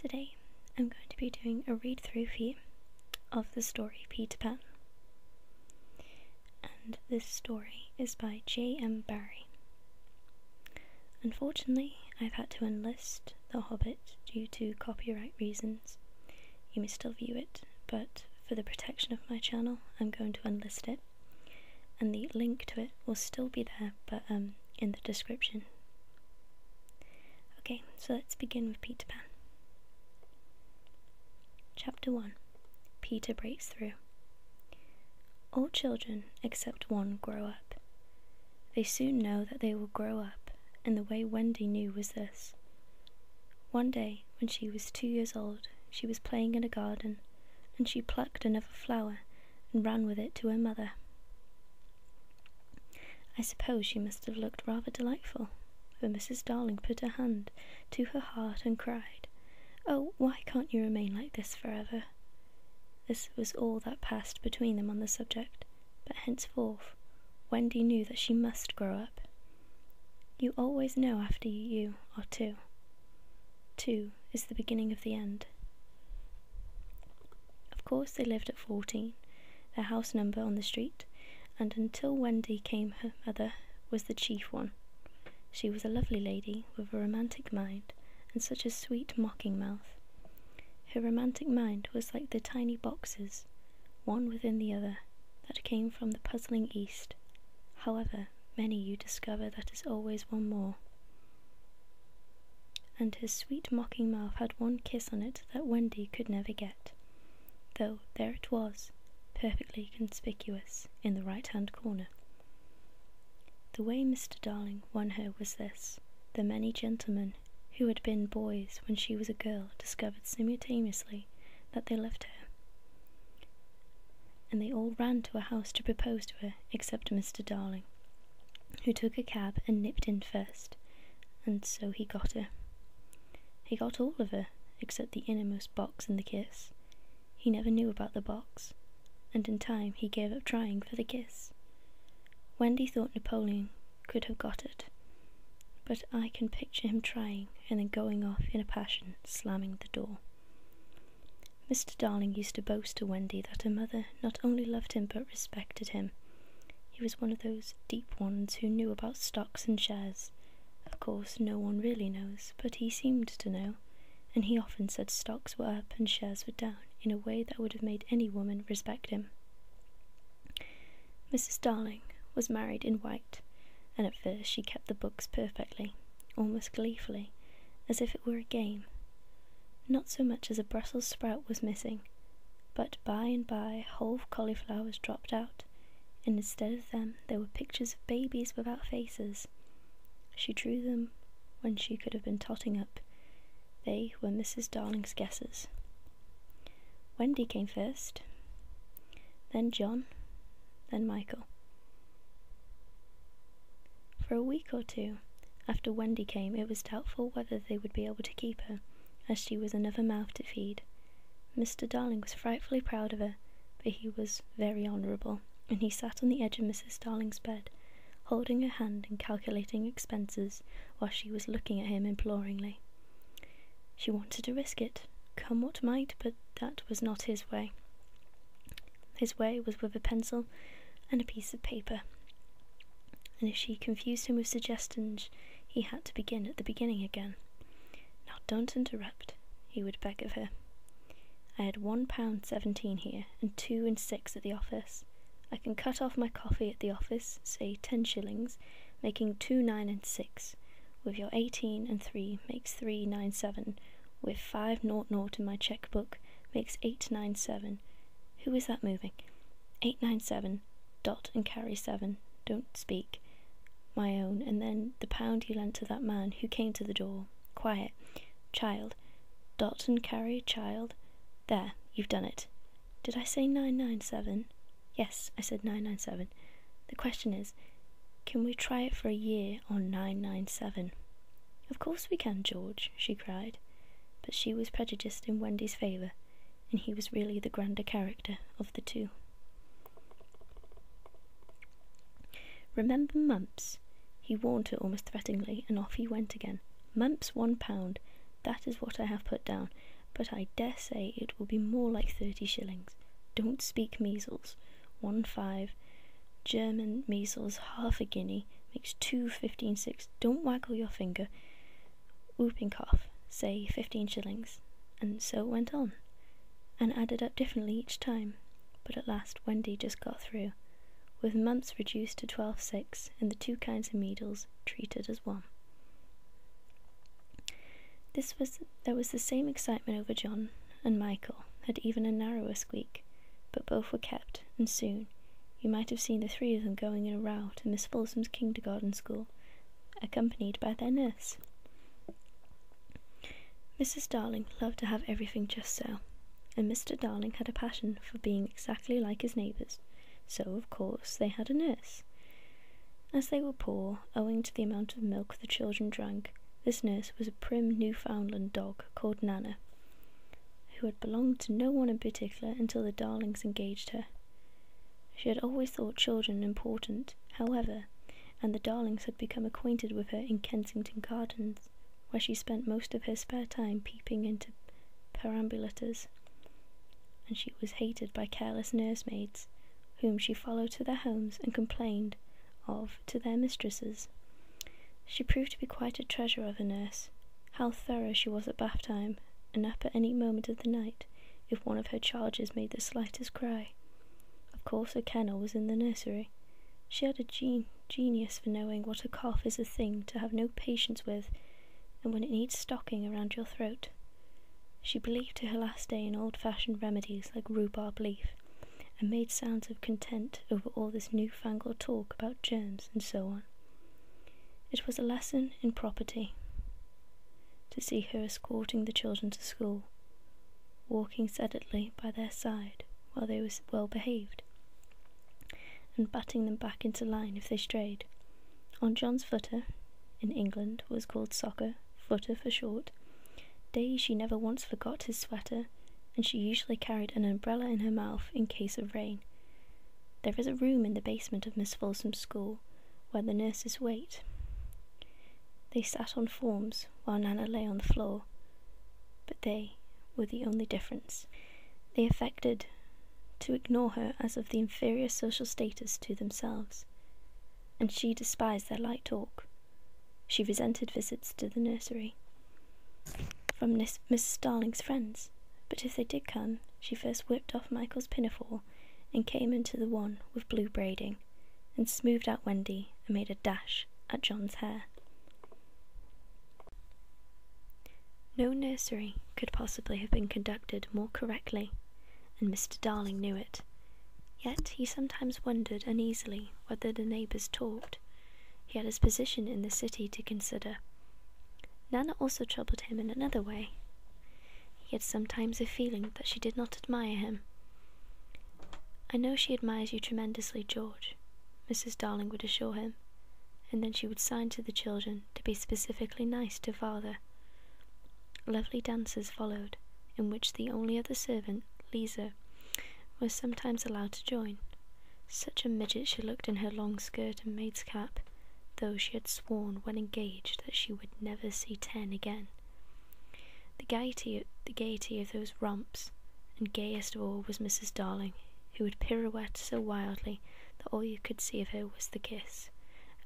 Today I'm going to be doing a read-through for you of the story Peter Pan. And this story is by J.M. Barrie. Unfortunately, I've had to enlist The Hobbit due to copyright reasons. You may still view it, but for the protection of my channel, I'm going to unlist it. And the link to it will still be there, but in the description. Okay, so let's begin with Peter Pan. Chapter 1. Peter Breaks Through. All children, except one, grow up. They soon know that they will grow up, and the way Wendy knew was this. One day, when she was 2 years old, she was playing in a garden, and she plucked another flower and ran with it to her mother. I suppose she must have looked rather delightful, for Mrs. Darling put her hand to her heart and cried, "Oh, why can't you remain like this forever?" This was all that passed between them on the subject, but henceforth Wendy knew that she must grow up. You always know after you are 2. 2 is the beginning of the end. Of course they lived at 14, their house number on the street, and until Wendy came her mother was the chief one. She was a lovely lady with a romantic mind and such a sweet mocking mouth. Her romantic mind was like the tiny boxes, one within the other, that came from the puzzling East. However, many you discover that is always one more. And his sweet mocking mouth had one kiss on it that Wendy could never get, though there it was, perfectly conspicuous in the right-hand corner. The way Mr. Darling won her was this. The many gentlemen who had been boys when she was a girl discovered simultaneously that they loved her, and they all ran to her house to propose to her except Mr. Darling, who took a cab and nipped in first, and so he got her. He got all of her except the innermost box and the kiss. He never knew about the box, and in time he gave up trying for the kiss. Wendy thought Napoleon could have got it, but I can picture him trying and then going off in a passion, slamming the door. Mr. Darling used to boast to Wendy that her mother not only loved him but respected him. He was one of those deep ones who knew about stocks and shares. Of course, no one really knows, but he seemed to know, and he often said stocks were up and shares were down in a way that would have made any woman respect him. Mrs. Darling was married in white, and at first she kept the books perfectly, almost gleefully, as if it were a game. Not so much as a Brussels sprout was missing, but by and by whole cauliflowers dropped out, and instead of them there were pictures of babies without faces. She drew them when she could have been totting up. They were Mrs. Darling's guesses. Wendy came first, then John, then Michael. For a week or two after Wendy came, it was doubtful whether they would be able to keep her, as she was another mouth to feed. Mr. Darling was frightfully proud of her, but he was very honourable, and he sat on the edge of Mrs. Darling's bed, holding her hand and calculating expenses, while she was looking at him imploringly. She wanted to risk it, come what might, but that was not his way. His way was with a pencil and a piece of paper, and if she confused him with suggestions, he had to begin at the beginning again. "Now don't interrupt," he would beg of her. "I had £1.17 here, and 2 and 6 at the office. I can cut off my coffee at the office, say 10 shillings, making 2, 9 and 6. With your 18 and 3 makes 397. With 500 in my cheque-book makes 897. Who is that moving? 897. Dot and carry 7. Don't speak. My own, and then the pound you lent to that man who came to the door. Quiet. Child. Dot and carry child. There, you've done it. Did I say 997? Yes, I said 997. The question is, can we try it for a year on 997? Of course we can, George, she cried. But she was prejudiced in Wendy's favour, and he was really the grander character of the two. Remember mumps? He warned her almost threateningly, and off he went again. Mumps £1. That is what I have put down. but I dare say it will be more like 30 shillings. Don't speak measles. 1 5. German measles, half a guinea, makes 2 15/6. Don't waggle your finger. Whooping cough, say 15 shillings. And so it went on, and added up differently each time. But at last Wendy just got through, with mumps reduced to 12/6, and the 2 kinds of needles treated as one. There was the same excitement over John, and Michael had even a narrower squeak, but both were kept, and soon you might have seen the 3 of them going in a row to Miss Folsom's kindergarten school, accompanied by their nurse. Mrs. Darling loved to have everything just so, and Mr. Darling had a passion for being exactly like his neighbours, so of course they had a nurse. As they were poor, owing to the amount of milk the children drank, this nurse was a prim Newfoundland dog called Nana, who had belonged to no one in particular until the Darlings engaged her. She had always thought children important, however, and the Darlings had become acquainted with her in Kensington Gardens, where she spent most of her spare time peeping into perambulators, and she was hated by careless nursemaids, whom she followed to their homes and complained of to their mistresses. She proved to be quite a treasure of a nurse. How thorough she was at bath time, and up at any moment of the night, if one of her charges made the slightest cry. Of course her kennel was in the nursery. She had a genius for knowing what a cough is a thing to have no patience with, and when it needs stocking around your throat. She believed to her last day in old-fashioned remedies like rhubarb leaf, and made sounds of content over all this newfangled talk about germs and so on. It was a lesson in property to see her escorting the children to school, walking sedately by their side while they were well behaved, and batting them back into line if they strayed. On John's footer, in England was called soccer, footer for short, days she never once forgot his sweater, and she usually carried an umbrella in her mouth in case of rain. There is a room in the basement of Miss Folsom's school where the nurses wait. They sat on forms while Nana lay on the floor, but they were the only difference. They affected to ignore her as of the inferior social status to themselves, and she despised their light talk. She resented visits to the nursery from Mrs. Darling's friends, but if they did come, she first whipped off Michael's pinafore and came into the one with blue braiding, and smoothed out Wendy and made a dash at John's hair. No nursery could possibly have been conducted more correctly, and Mr. Darling knew it. Yet he sometimes wondered uneasily whether the neighbours talked. He had his position in the city to consider. Nana also troubled him in another way. He had sometimes a feeling that she did not admire him. "I know she admires you tremendously, George," Mrs. Darling would assure him, and then she would sign to the children to be specifically nice to father. Lovely dances followed, in which the only other servant, Lisa, was sometimes allowed to join. Such a midget she looked in her long skirt and maid's cap, though she had sworn when engaged that she would never see 10 again. The gaiety of those romps, and gayest of all was Mrs. Darling, who would pirouette so wildly that all you could see of her was the kiss,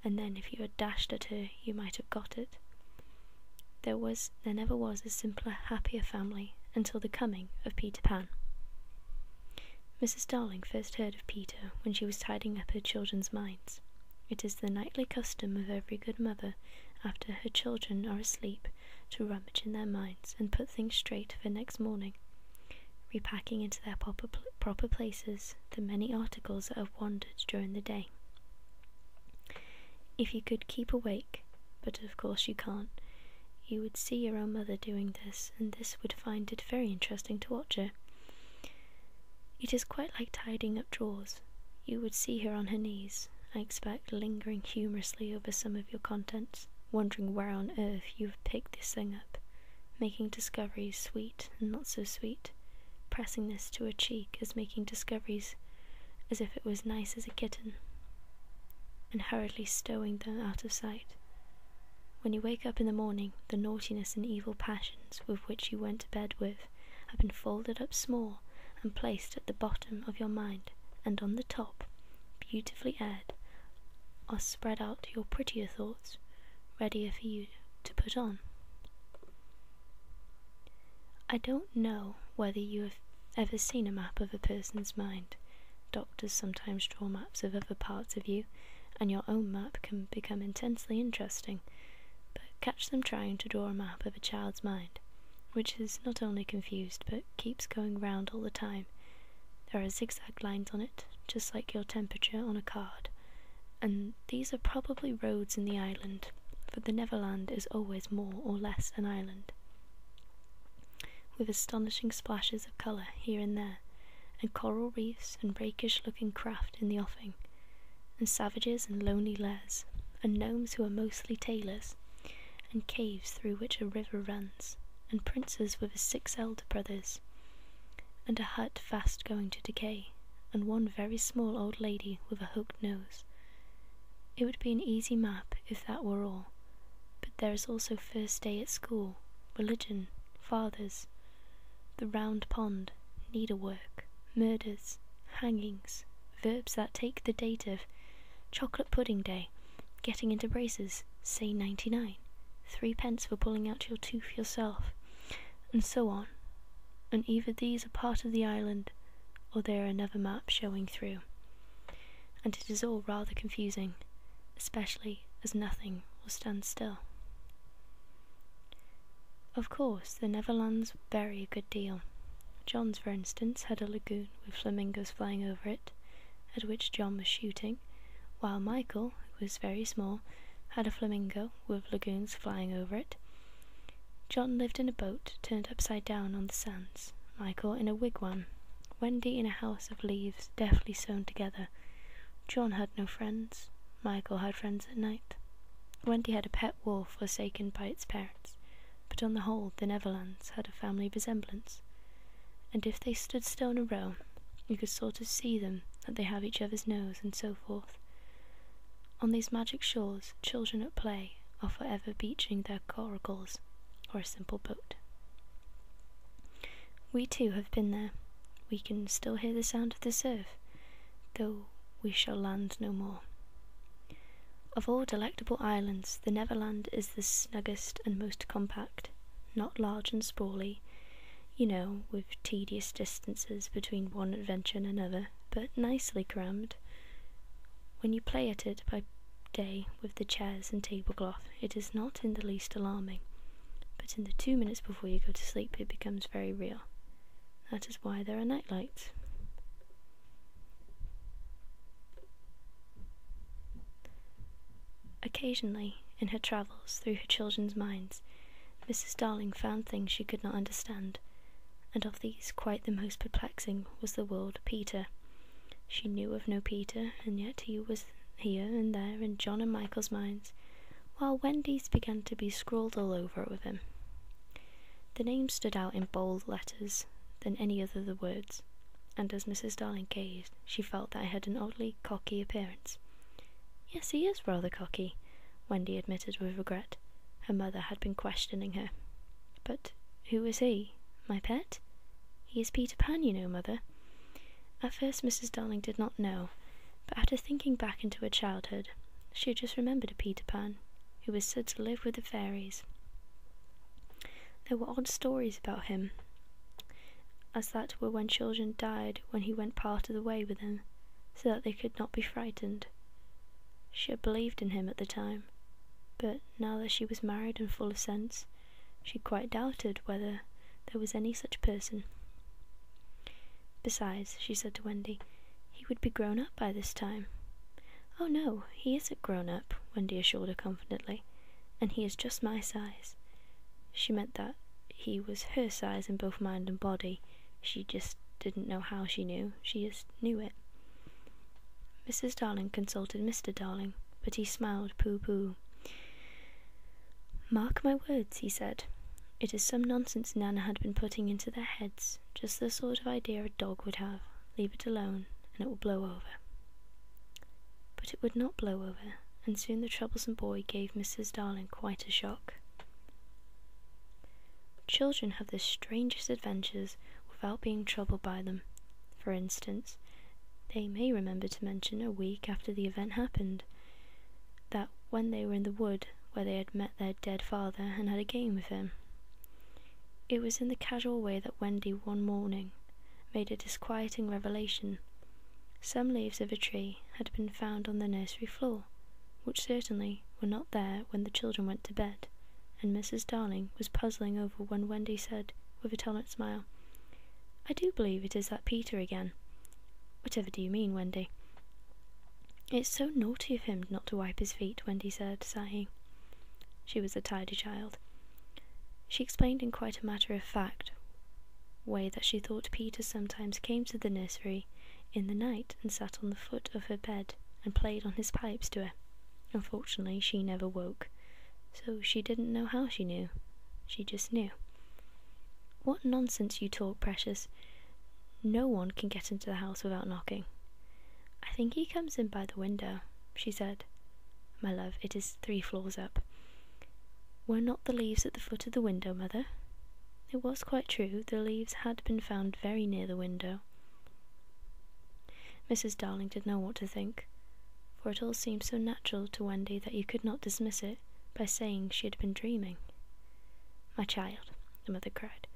and then if you had dashed at her you might have got it. There never was a simpler, happier family until the coming of Peter Pan. Mrs. Darling first heard of Peter when she was tidying up her children's minds. It is the nightly custom of every good mother, after her children are asleep, to rummage in their minds and put things straight for next morning, repacking into their proper places the many articles that have wandered during the day. If you could keep awake, but of course you can't, you would see your own mother doing this, and this would find it very interesting to watch her. It is quite like tidying up drawers. You would see her on her knees, I expect, lingering humorously over some of your contents, wondering where on earth you have picked this thing up, making discoveries sweet and not so sweet, pressing this to her cheek as making discoveries as if it was nice as a kitten, and hurriedly stowing them out of sight. When you wake up in the morning, the naughtiness and evil passions with which you went to bed with have been folded up small and placed at the bottom of your mind, and on the top, beautifully aired, are spread out your prettier thoughts, readier for you to put on. I don't know whether you have ever seen a map of a person's mind. Doctors sometimes draw maps of other parts of you, and your own map can become intensely interesting, but catch them trying to draw a map of a child's mind, which is not only confused but keeps going round all the time. There are zigzag lines on it, just like your temperature on a card, and these are probably roads in the island, for the Neverland is always more or less an island, with astonishing splashes of colour here and there, and coral reefs and rakish-looking craft in the offing, and savages and lonely lairs, and gnomes who are mostly tailors, and caves through which a river runs, and princes with his 6 elder brothers, and a hut fast going to decay, and one very small old lady with a hooked nose. It would be an easy map if that were all, but there is also first day at school, religion, fathers, the round pond, needlework, murders, hangings, verbs that take the dative, chocolate pudding day, getting into braces, say 99, 3p for pulling out your tooth yourself, and so on, and either these are part of the island, or they are another map showing through, and it is all rather confusing, especially as nothing will stand still. Of course, the Neverlands vary a good deal. John's, for instance, had a lagoon with flamingos flying over it, at which John was shooting, while Michael, who was very small, had a flamingo with lagoons flying over it. John lived in a boat turned upside down on the sands, Michael in a wigwam, Wendy in a house of leaves deftly sewn together. John had no friends, Michael had friends at night. Wendy had a pet wolf forsaken by its parents, but on the whole the Neverlands had a family resemblance, and if they stood still in a row, you could sort of see them, that they have each other's nose, and so forth. On these magic shores, children at play are forever beaching their coracles, or a simple boat. We too have been there. We can still hear the sound of the surf, though we shall land no more. Of all delectable islands, the Neverland is the snuggest and most compact, not large and sprawly, you know, with tedious distances between one adventure and another, but nicely crammed. When you play at it by day with the chairs and tablecloth, it is not in the least alarming, but in the 2 minutes before you go to sleep it becomes very real. That is why there are night lights. Occasionally, in her travels through her children's minds, Mrs. Darling found things she could not understand, and of these quite the most perplexing was the word Peter. She knew of no Peter, and yet he was here and there in John and Michael's minds, while Wendy's began to be scrawled all over it with him. The name stood out in bold letters than any other of the words, and as Mrs. Darling gazed, she felt that it had an oddly cocky appearance. "Yes, he is rather cocky," Wendy admitted with regret. Her mother had been questioning her. "But who is he? My pet? He is Peter Pan, you know, Mother." At first Mrs. Darling did not know, but after thinking back into her childhood, she had just remembered a Peter Pan, who was said to live with the fairies. There were odd stories about him, as that were when children died when he went part of the way with them, so that they could not be frightened. She had believed in him at the time, but now that she was married and full of sense, she quite doubted whether there was any such person. "Besides," she said to Wendy, "he would be grown up by this time." "Oh no, he isn't grown up," Wendy assured her confidently, "and he is just my size." She meant that he was her size in both mind and body. She just didn't know how she knew, she just knew it. Mrs. Darling consulted Mr. Darling, but he smiled pooh-pooh. "Mark my words," he said. "It is some nonsense Nana had been putting into their heads, just the sort of idea a dog would have. Leave it alone, and it will blow over." But it would not blow over, and soon the troublesome boy gave Mrs. Darling quite a shock. children have the strangest adventures without being troubled by them. For instance, they may remember to mention a week after the event happened that when they were in the wood where they had met their dead father and had a game with him. It was in the casual way that Wendy one morning made a disquieting revelation. Some leaves of a tree had been found on the nursery floor, which certainly were not there when the children went to bed, and Mrs. Darling was puzzling over when Wendy said, with a tolerant smile, "I do believe it is that Peter again." "Whatever do you mean, Wendy?" "It's so naughty of him not to wipe his feet," Wendy said, sighing. She was a tidy child. She explained in quite a matter-of-fact way that she thought Peter sometimes came to the nursery in the night and sat on the foot of her bed and played on his pipes to her. Unfortunately, she never woke, so she didn't know how she knew. She just knew. "What nonsense you talk, Precious. No one can get into the house without knocking." "I think he comes in by the window," she said. "My love, it is 3 floors up." "Were not the leaves at the foot of the window, Mother?" It was quite true, the leaves had been found very near the window. Mrs. Darling didn't know what to think, for it all seemed so natural to Wendy that you could not dismiss it by saying she had been dreaming. "My child," the mother cried,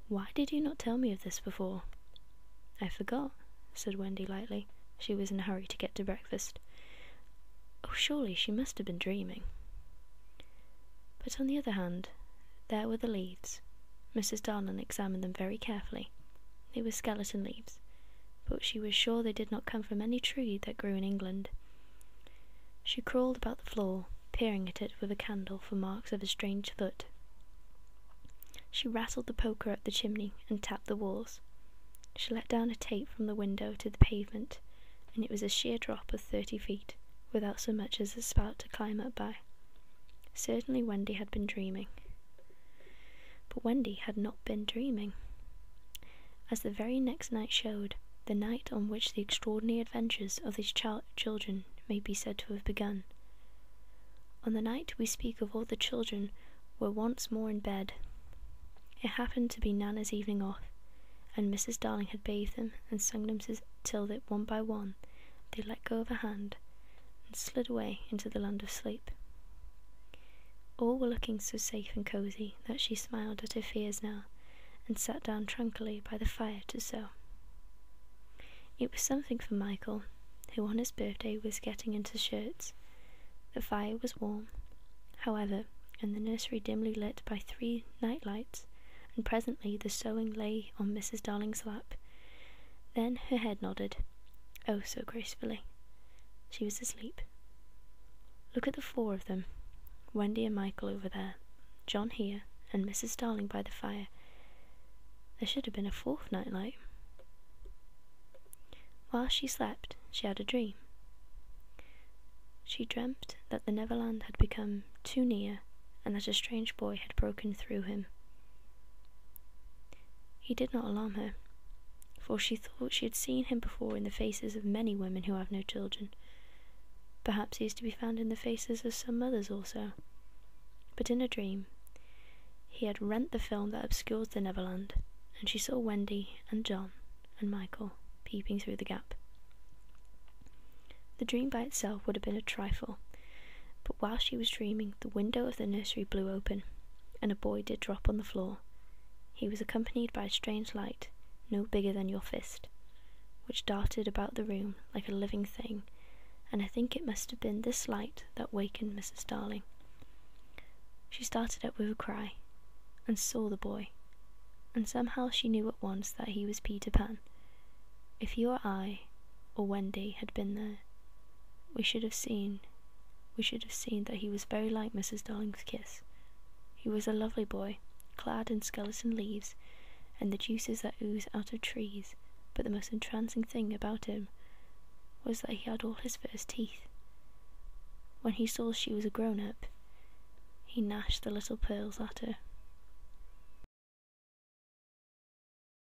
"why did you not tell me of this before?" "I forgot," said Wendy lightly. She was in a hurry to get to breakfast. Oh, surely she must have been dreaming. But on the other hand, there were the leaves. Mrs. Darling examined them very carefully. They were skeleton leaves, but she was sure they did not come from any tree that grew in England. She crawled about the floor, peering at it with a candle for marks of a strange foot. She rattled the poker up the chimney and tapped the walls. She let down a tape from the window to the pavement, and it was a sheer drop of 30 feet, without so much as a spout to climb up by. Certainly Wendy had been dreaming. But Wendy had not been dreaming. As the very next night showed, the night on which the extraordinary adventures of these children may be said to have begun. On the night we speak of, all the children were once more in bed. It happened to be Nana's evening off, and Mrs. Darling had bathed them and sung them till that one by one they let go of her hand and slid away into the land of sleep. All were looking so safe and cosy that she smiled at her fears now and sat down tranquilly by the fire to sew. It was something for Michael, who on his birthday was getting into shirts. The fire was warm, however, and the nursery dimly lit by 3 night lights, and presently the sewing lay on Mrs. Darling's lap. Then her head nodded, oh so gracefully. She was asleep. Look at the 4 of them, Wendy and Michael over there, John here, and Mrs. Darling by the fire. There should have been a 4th nightlight. While she slept, she had a dream. She dreamt that the Neverland had become too near and that a strange boy had broken through him. He did not alarm her, for she thought she had seen him before in the faces of many women who have no children. Perhaps he is to be found in the faces of some mothers also. But in a dream, he had rent the film that obscured the Neverland, and she saw Wendy and John and Michael peeping through the gap. The dream by itself would have been a trifle, but while she was dreaming, the window of the nursery blew open, and a boy did drop on the floor. He was accompanied by a strange light, no bigger than your fist, which darted about the room like a living thing, and I think it must have been this light that wakened Mrs. Darling. She started up with a cry, and saw the boy, and somehow she knew at once that he was Peter Pan. If you or I, or Wendy, had been there, we should have seen that he was very like Mrs. Darling's kiss. He was a lovely boy, clad in skeleton leaves, and the juices that ooze out of trees, but the most entrancing thing about him was that he had all his first teeth. When he saw she was a grown-up, he gnashed the little pearls at her